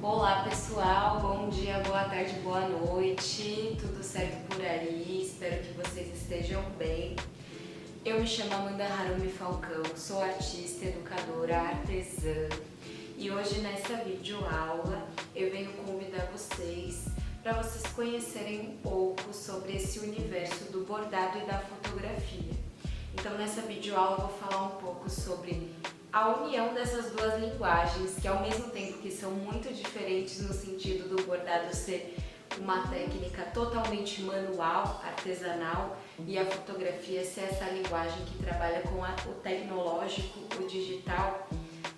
Olá pessoal, bom dia, boa tarde, boa noite, tudo certo por aí? Espero que vocês estejam bem. Eu me chamo Amanda Harumi Falcão, sou artista, educadora, artesã e hoje nessa videoaula eu venho convidar vocês para vocês conhecerem um pouco sobre esse universo do bordado e da fotografia. Então nessa videoaula eu vou falar um pouco sobre a união dessas duas linguagens, que ao mesmo tempo que são muito diferentes no sentido do bordado ser uma técnica totalmente manual, artesanal, e a fotografia ser essa linguagem que trabalha com o tecnológico, o digital.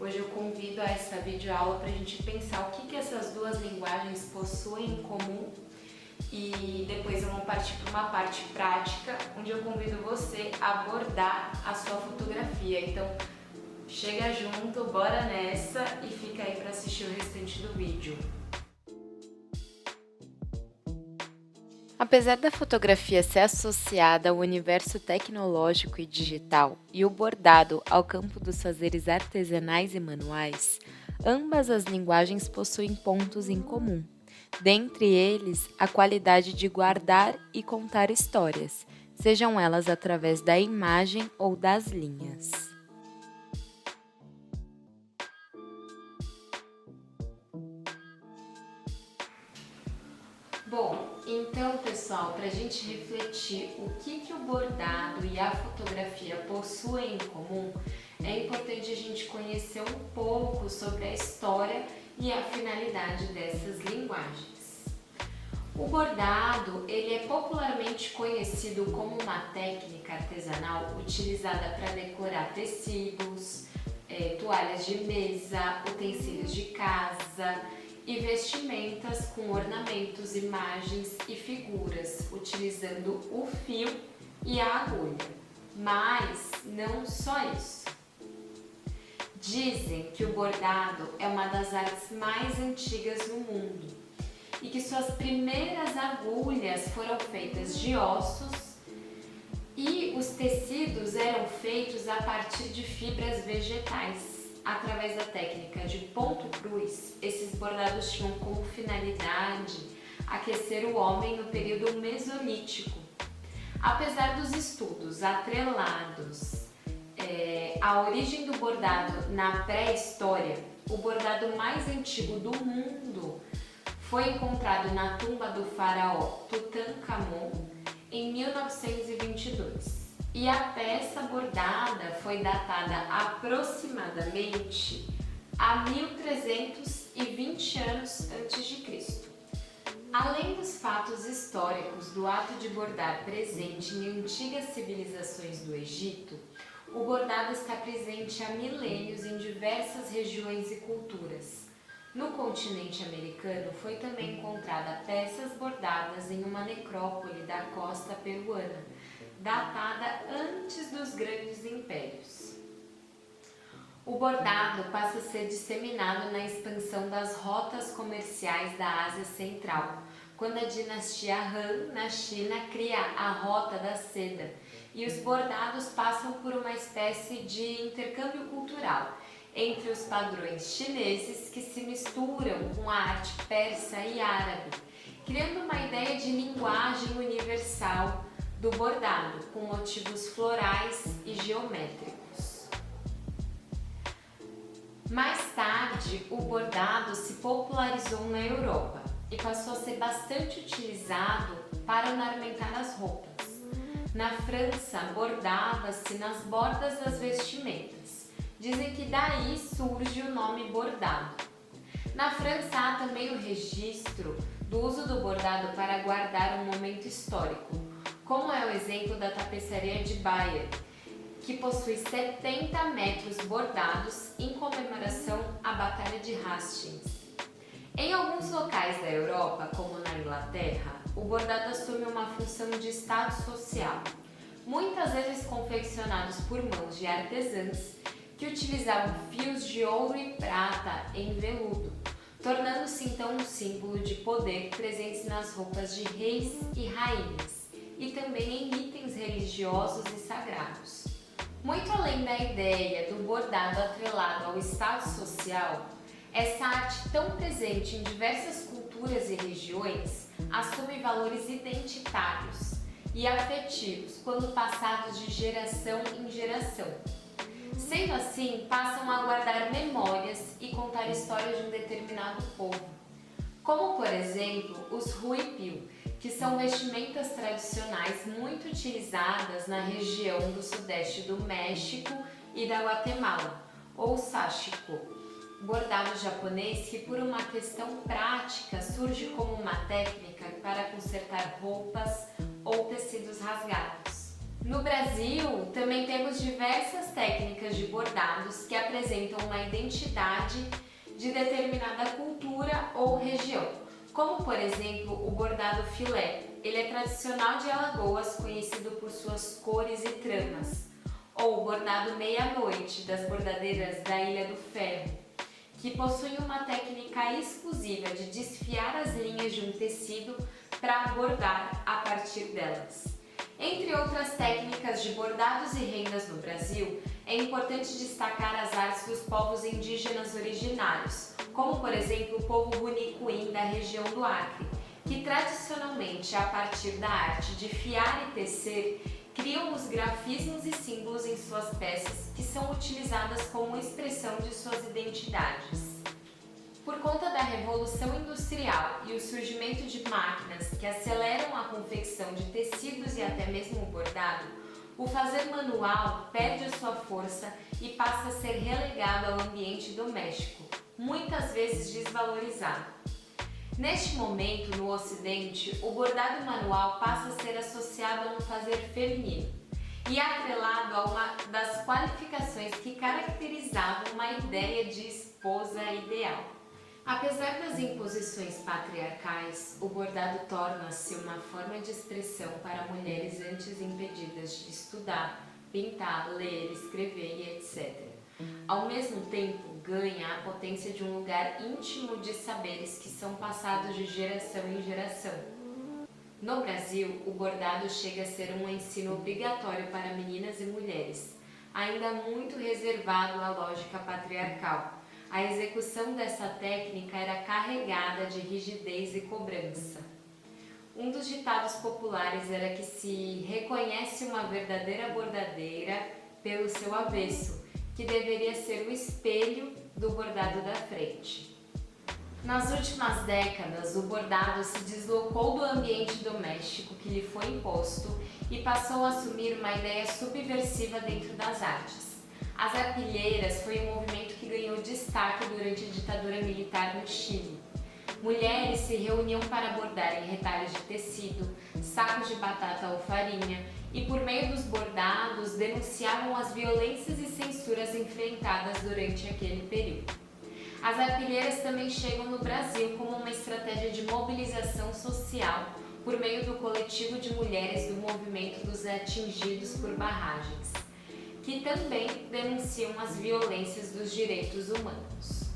Hoje eu convido a essa videoaula para a gente pensar o que essas duas linguagens possuem em comum e depois eu vou partir para uma parte prática, onde eu convido você a abordar a sua fotografia. Então, chega junto, bora nessa e fica aí para assistir o restante do vídeo. Apesar da fotografia ser associada ao universo tecnológico e digital e o bordado ao campo dos fazeres artesanais e manuais, ambas as linguagens possuem pontos em comum. Dentre eles, a qualidade de guardar e contar histórias, sejam elas através da imagem ou das linhas. Bom, então pessoal, para a gente refletir o que o bordado e a fotografia possuem em comum, é importante a gente conhecer um pouco sobre a história e a finalidade dessas linguagens. O bordado, ele é popularmente conhecido como uma técnica artesanal utilizada para decorar tecidos, toalhas de mesa, utensílios de casa e vestimentas com ornamentos, imagens e figuras, utilizando o fio e a agulha. Mas não só isso. Dizem que o bordado é uma das artes mais antigas no mundo e que suas primeiras agulhas foram feitas de ossos e os tecidos eram feitos a partir de fibras vegetais. Através da técnica de ponto cruz, esses bordados tinham como finalidade aquecer o homem no período mesolítico. Apesar dos estudos atrelados à origem do bordado na pré-história, o bordado mais antigo do mundo foi encontrado na tumba do faraó Tutankhamon em 1922. E a peça bordada foi datada aproximadamente a 1320 anos antes de Cristo. Além dos fatos históricos do ato de bordar presente em antigas civilizações do Egito, o bordado está presente há milênios em diversas regiões e culturas. No continente americano foi também encontrada peças bordadas em uma necrópole da costa peruana, datada antes dos grandes impérios. O bordado passa a ser disseminado na expansão das rotas comerciais da Ásia Central, quando a dinastia Han, na China, cria a Rota da Seda, e os bordados passam por uma espécie de intercâmbio cultural entre os padrões chineses que se misturam com a arte persa e árabe, criando uma ideia de linguagem universal do bordado, com motivos florais e geométricos. Mais tarde, o bordado se popularizou na Europa e passou a ser bastante utilizado para ornamentar as roupas. Na França, bordava-se nas bordas das vestimentas. Dizem que daí surge o nome bordado. Na França há também o registro do uso do bordado para guardar um momento histórico, como é o exemplo da tapeçaria de Bayeux, que possui 70 metros bordados em comemoração à Batalha de Hastings. Em alguns locais da Europa, como na Inglaterra, o bordado assume uma função de status social, muitas vezes confeccionados por mãos de artesãs que utilizavam fios de ouro e prata em veludo, tornando-se então um símbolo de poder presente nas roupas de reis e rainhas e também em itens religiosos e sagrados. Muito além da ideia do bordado atrelado ao status social, essa arte tão presente em diversas culturas e regiões assume valores identitários e afetivos quando passados de geração em geração. Sendo assim, passam a guardar memórias e contar histórias de um determinado povo, como por exemplo os huipil, que são vestimentas tradicionais muito utilizadas na região do sudeste do México e da Guatemala, ou sashiko, bordado japonês que por uma questão prática surge como uma técnica para consertar roupas ou tecidos rasgados. No Brasil, também temos diversas técnicas de bordados que apresentam uma identidade de determinada cultura ou região, como por exemplo o bordado filé. Ele é tradicional de Alagoas, conhecido por suas cores e tramas, ou o bordado meia-noite das bordadeiras da Ilha do Ferro, que possuem uma técnica exclusiva de desfiar as linhas de um tecido para bordar a partir delas. Entre outras técnicas de bordados e rendas no Brasil, é importante destacar as artes dos povos indígenas originários, como por exemplo o povo Runicuim da região do Acre, que tradicionalmente, a partir da arte de fiar e tecer, criam os grafismos e símbolos em suas peças que são utilizadas como expressão de suas identidades. Por conta da Revolução Industrial e o surgimento de máquinas que aceleram a confecção de tecidos e até mesmo o bordado, o fazer manual perde a sua força e passa a ser relegado ao ambiente doméstico, muitas vezes desvalorizado. Neste momento, no Ocidente, o bordado manual passa a ser associado a um fazer feminino e atrelado a uma das qualificações que caracterizavam uma ideia de esposa ideal. Apesar das imposições patriarcais, o bordado torna-se uma forma de expressão para mulheres antes impedidas de estudar, pintar, ler, escrever e etc. Ao mesmo tempo, ganha a potência de um lugar íntimo de saberes que são passados de geração em geração. No Brasil, o bordado chega a ser um ensino obrigatório para meninas e mulheres, ainda muito reservado à lógica patriarcal. A execução dessa técnica era carregada de rigidez e cobrança. Um dos ditados populares era que se reconhece uma verdadeira bordadeira pelo seu avesso, que deveria ser o espelho do bordado da frente. Nas últimas décadas, o bordado se deslocou do ambiente doméstico que lhe foi imposto e passou a assumir uma ideia subversiva dentro das artes. As arpilheiras foi um movimento que ganhou destaque durante a ditadura militar no Chile. Mulheres se reuniam para bordar em retalhos de tecido, sacos de batata ou farinha e, por meio dos bordados, denunciavam as violências e censuras enfrentadas durante aquele período. As arpilheiras também chegam no Brasil como uma estratégia de mobilização social por meio do coletivo de mulheres do movimento dos atingidos por barragens, que também denunciam as violências dos direitos humanos.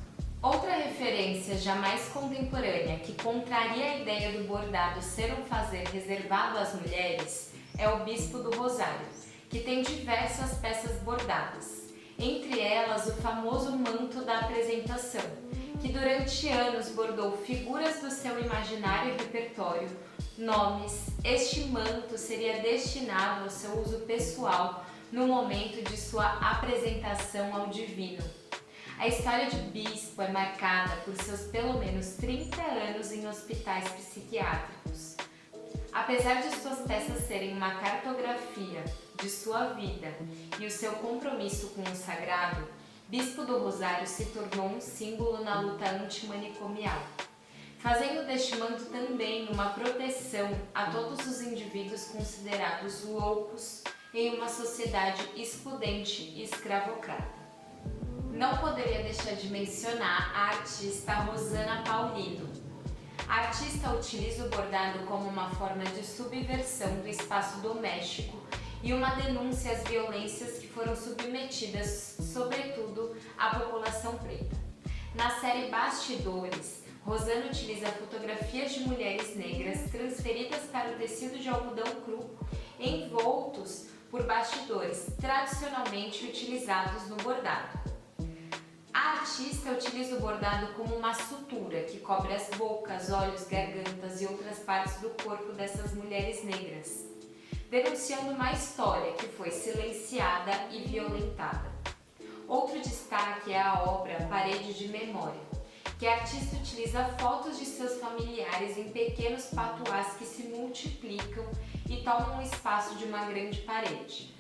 Outra referência já mais contemporânea que contraria a ideia do bordado ser um fazer reservado às mulheres é o Bispo do Rosário, que tem diversas peças bordadas, entre elas o famoso manto da apresentação, que durante anos bordou figuras do seu imaginário e repertório, nomes. Este manto seria destinado ao seu uso pessoal no momento de sua apresentação ao divino. A história de Bispo é marcada por seus pelo menos 30 anos em hospitais psiquiátricos. Apesar de suas peças serem uma cartografia de sua vida e o seu compromisso com o sagrado, Bispo do Rosário se tornou um símbolo na luta antimanicomial, fazendo deste manto também uma proteção a todos os indivíduos considerados loucos em uma sociedade excludente e escravocrata. não poderia deixar de mencionar a artista Rosana Paulino. A artista utiliza o bordado como uma forma de subversão do espaço doméstico e uma denúncia às violências que foram submetidas, sobretudo, à população preta. Na série Bastidores, Rosana utiliza fotografias de mulheres negras transferidas para o tecido de algodão cru, envoltos por bastidores, tradicionalmente utilizados no bordado. A artista utiliza o bordado como uma sutura que cobre as bocas, olhos, gargantas e outras partes do corpo dessas mulheres negras, denunciando uma história que foi silenciada e violentada. Outro destaque é a obra Parede de Memória, que a artista utiliza fotos de seus familiares em pequenos patuás que se multiplicam e tomam o espaço de uma grande parede.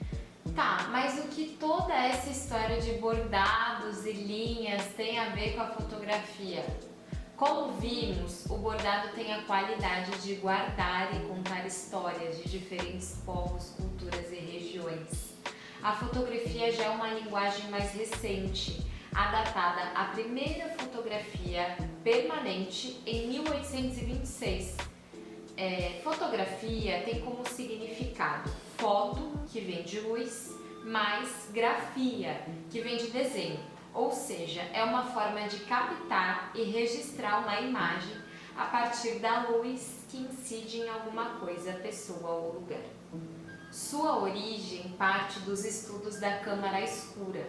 Tá, mas o que toda essa história de bordados e linhas tem a ver com a fotografia? Como vimos, o bordado tem a qualidade de guardar e contar histórias de diferentes povos, culturas e regiões. A fotografia já é uma linguagem mais recente, datada a primeira fotografia permanente em 1826. Fotografia tem como significado foto, que vem de luz, mais grafia, que vem de desenho, ou seja, é uma forma de captar e registrar uma imagem a partir da luz que incide em alguma coisa, pessoa ou lugar. Sua origem parte dos estudos da câmara escura,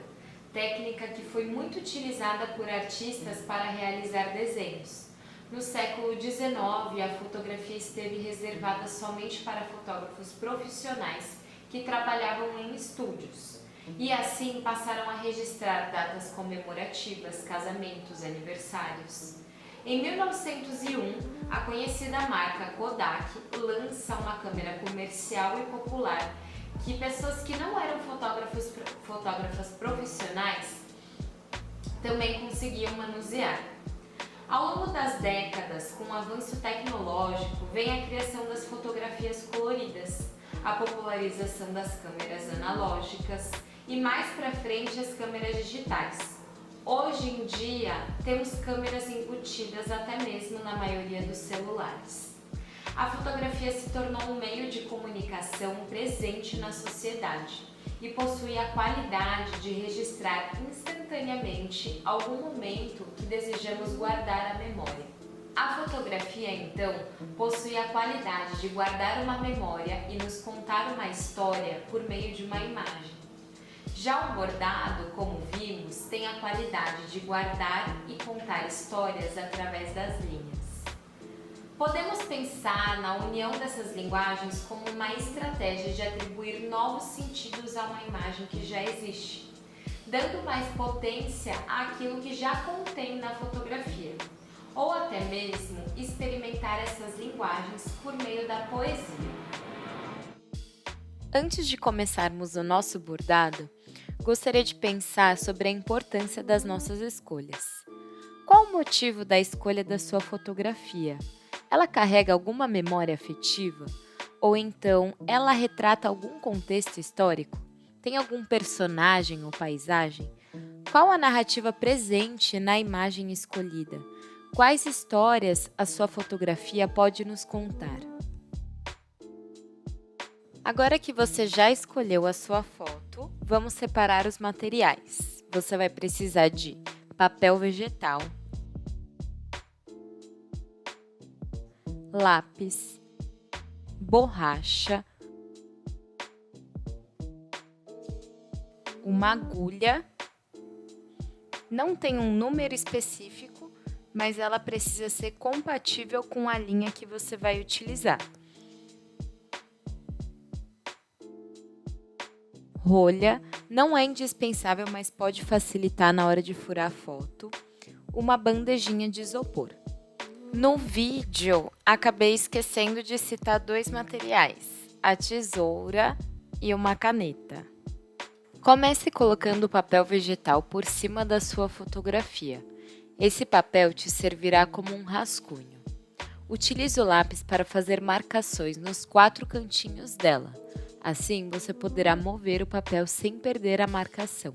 técnica que foi muito utilizada por artistas para realizar desenhos. No século XIX, a fotografia esteve reservada somente para fotógrafos profissionais que trabalhavam em estúdios e assim passaram a registrar datas comemorativas, casamentos, aniversários. Em 1901, a conhecida marca Kodak lança uma câmera comercial e popular que pessoas que não eram fotógrafas profissionais também conseguiam manusear. Ao longo das décadas, com o avanço tecnológico, vem a criação das fotografias coloridas, a popularização das câmeras analógicas e mais para frente as câmeras digitais. Hoje em dia, temos câmeras embutidas até mesmo na maioria dos celulares. A fotografia se tornou um meio de comunicação presente na sociedade e possui a qualidade de registrar instantaneamente algum momento que desejamos guardar à memória. A fotografia, então, possui a qualidade de guardar uma memória e nos contar uma história por meio de uma imagem. Já o bordado, como vimos, tem a qualidade de guardar e contar histórias através das linhas. Podemos pensar na união dessas linguagens como uma estratégia de atribuir novos sentidos a uma imagem que já existe, dando mais potência àquilo que já contém na fotografia, ou até mesmo experimentar essas linguagens por meio da poesia. Antes de começarmos o nosso bordado, gostaria de pensar sobre a importância das nossas escolhas. Qual o motivo da escolha da sua fotografia? Ela carrega alguma memória afetiva? Ou então ela retrata algum contexto histórico? Tem algum personagem ou paisagem? Qual a narrativa presente na imagem escolhida? Quais histórias a sua fotografia pode nos contar? Agora que você já escolheu a sua foto, vamos separar os materiais. Você vai precisar de papel vegetal, lápis, borracha, uma agulha. Não tem um número específico, mas ela precisa ser compatível com a linha que você vai utilizar. Rolha não é indispensável, mas pode facilitar na hora de furar a foto. Uma bandejinha de isopor. No vídeo, acabei esquecendo de citar 2 materiais, a tesoura e uma caneta. Comece colocando o papel vegetal por cima da sua fotografia. Esse papel te servirá como um rascunho. Utilize o lápis para fazer marcações nos 4 cantinhos dela. Assim, você poderá mover o papel sem perder a marcação.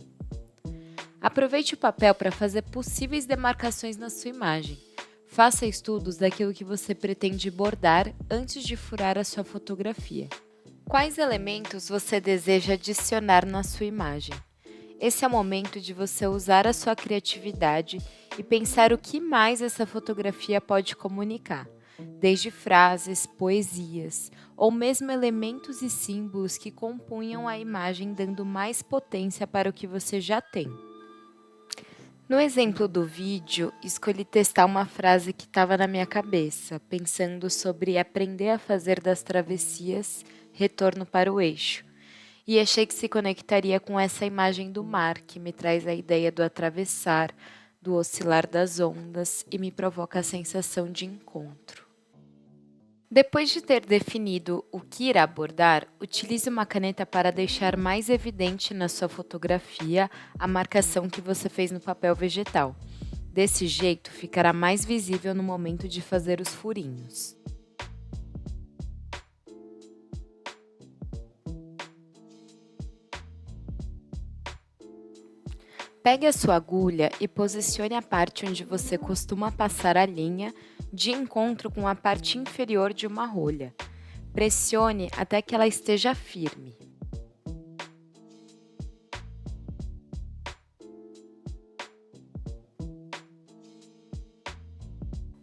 Aproveite o papel para fazer possíveis demarcações na sua imagem. Faça estudos daquilo que você pretende bordar antes de furar a sua fotografia. Quais elementos você deseja adicionar na sua imagem? Esse é o momento de você usar a sua criatividade e pensar o que mais essa fotografia pode comunicar, desde frases, poesias, ou mesmo elementos e símbolos que compunham a imagem, dando mais potência para o que você já tem. No exemplo do vídeo, escolhi testar uma frase que estava na minha cabeça, pensando sobre aprender a fazer das travessias retorno para o eixo. E achei que se conectaria com essa imagem do mar, que me traz a ideia do atravessar, do oscilar das ondas e me provoca a sensação de encontro. Depois de ter definido o que irá abordar, utilize uma caneta para deixar mais evidente na sua fotografia a marcação que você fez no papel vegetal. Desse jeito, ficará mais visível no momento de fazer os furinhos. Pegue a sua agulha e posicione a parte onde você costuma passar a linha de encontro com a parte inferior de uma rolha. Pressione até que ela esteja firme.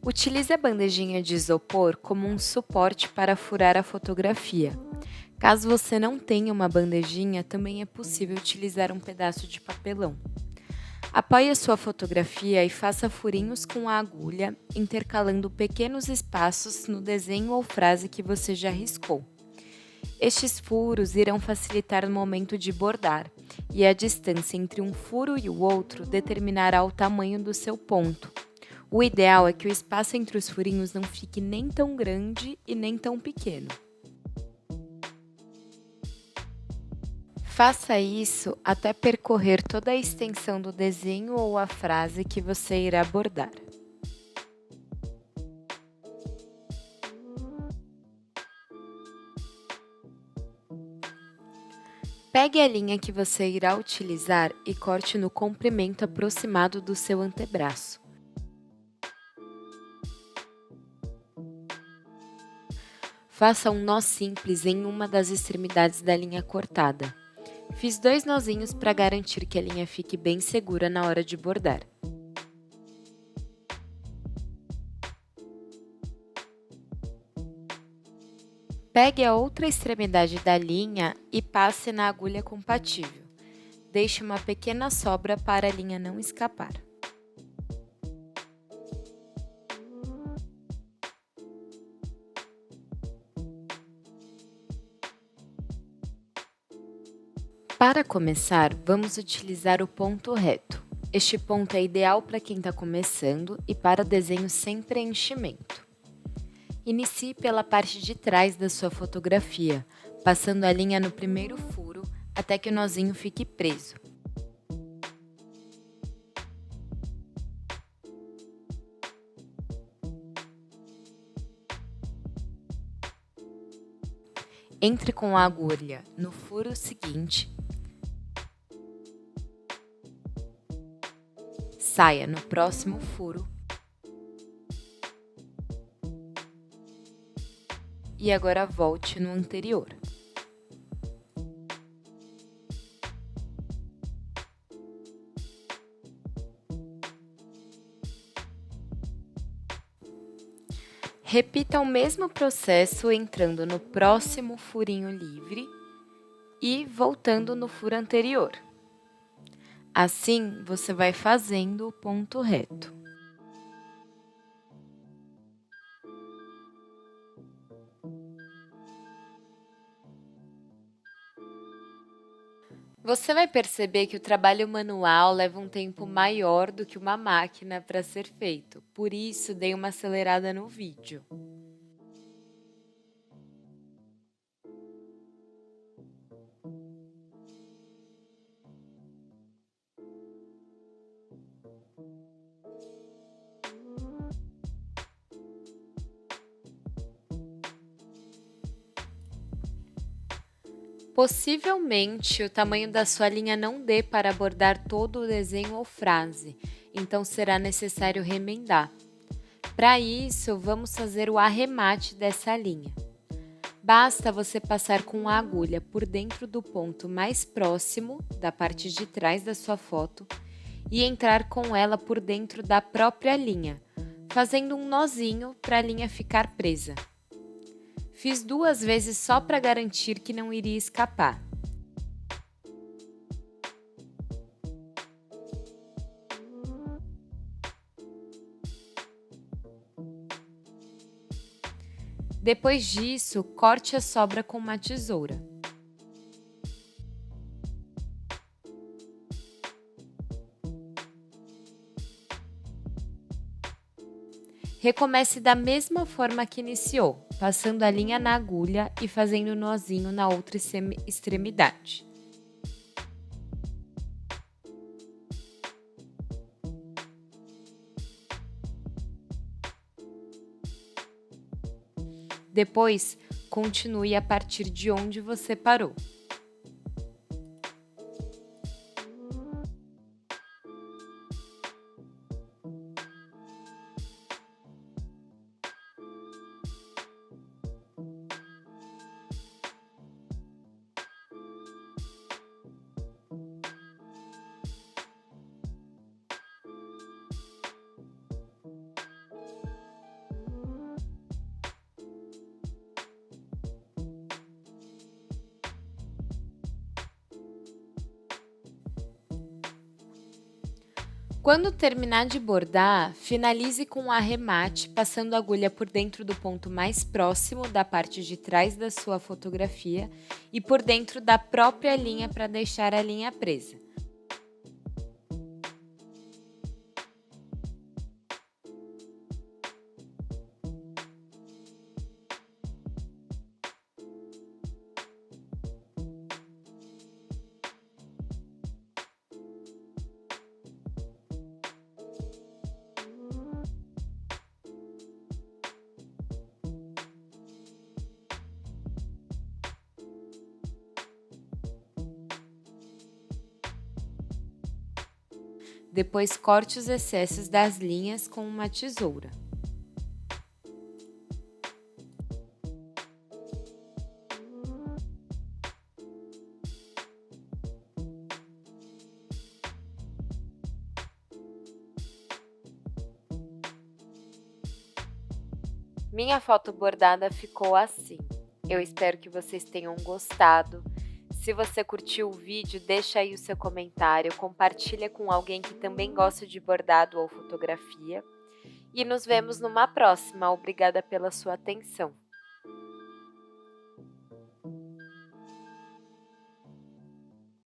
Utilize a bandejinha de isopor como um suporte para furar a fotografia. Caso você não tenha uma bandejinha, também é possível utilizar um pedaço de papelão. Apoie a sua fotografia e faça furinhos com a agulha, intercalando pequenos espaços no desenho ou frase que você já riscou. Estes furos irão facilitar no momento de bordar, e a distância entre um furo e o outro determinará o tamanho do seu ponto. O ideal é que o espaço entre os furinhos não fique nem tão grande e nem tão pequeno. Faça isso até percorrer toda a extensão do desenho ou a frase que você irá bordar. Pegue a linha que você irá utilizar e corte no comprimento aproximado do seu antebraço. Faça um nó simples em uma das extremidades da linha cortada. Fiz 2 nozinhos para garantir que a linha fique bem segura na hora de bordar. Pegue a outra extremidade da linha e passe na agulha compatível. Deixe uma pequena sobra para a linha não escapar. Para começar, vamos utilizar o ponto reto. Este ponto é ideal para quem está começando e para desenho sem preenchimento. Inicie pela parte de trás da sua fotografia, passando a linha no primeiro furo até que o nozinho fique preso. Entre com a agulha no furo seguinte. Saia no próximo furo e agora volte no anterior. Repita o mesmo processo entrando no próximo furinho livre e voltando no furo anterior. Assim, você vai fazendo o ponto reto. Você vai perceber que o trabalho manual leva um tempo maior do que uma máquina para ser feito, por isso dei uma acelerada no vídeo. Possivelmente, o tamanho da sua linha não dê para bordar todo o desenho ou frase, então será necessário remendar. Para isso, vamos fazer o arremate dessa linha. Basta você passar com a agulha por dentro do ponto mais próximo da parte de trás da sua foto e entrar com ela por dentro da própria linha, fazendo um nozinho para a linha ficar presa. Fiz 2 vezes só para garantir que não iria escapar. Depois disso, corte a sobra com uma tesoura. Recomece da mesma forma que iniciou, passando a linha na agulha e fazendo nozinho na outra extremidade. Depois, continue a partir de onde você parou. Quando terminar de bordar, finalize com o arremate, passando a agulha por dentro do ponto mais próximo da parte de trás da sua fotografia e por dentro da própria linha para deixar a linha presa. Depois corte os excessos das linhas com uma tesoura. Minha foto bordada ficou assim. Eu espero que vocês tenham gostado. Se você curtiu o vídeo, deixa aí o seu comentário, compartilha com alguém que também gosta de bordado ou fotografia. E nos vemos numa próxima. Obrigada pela sua atenção.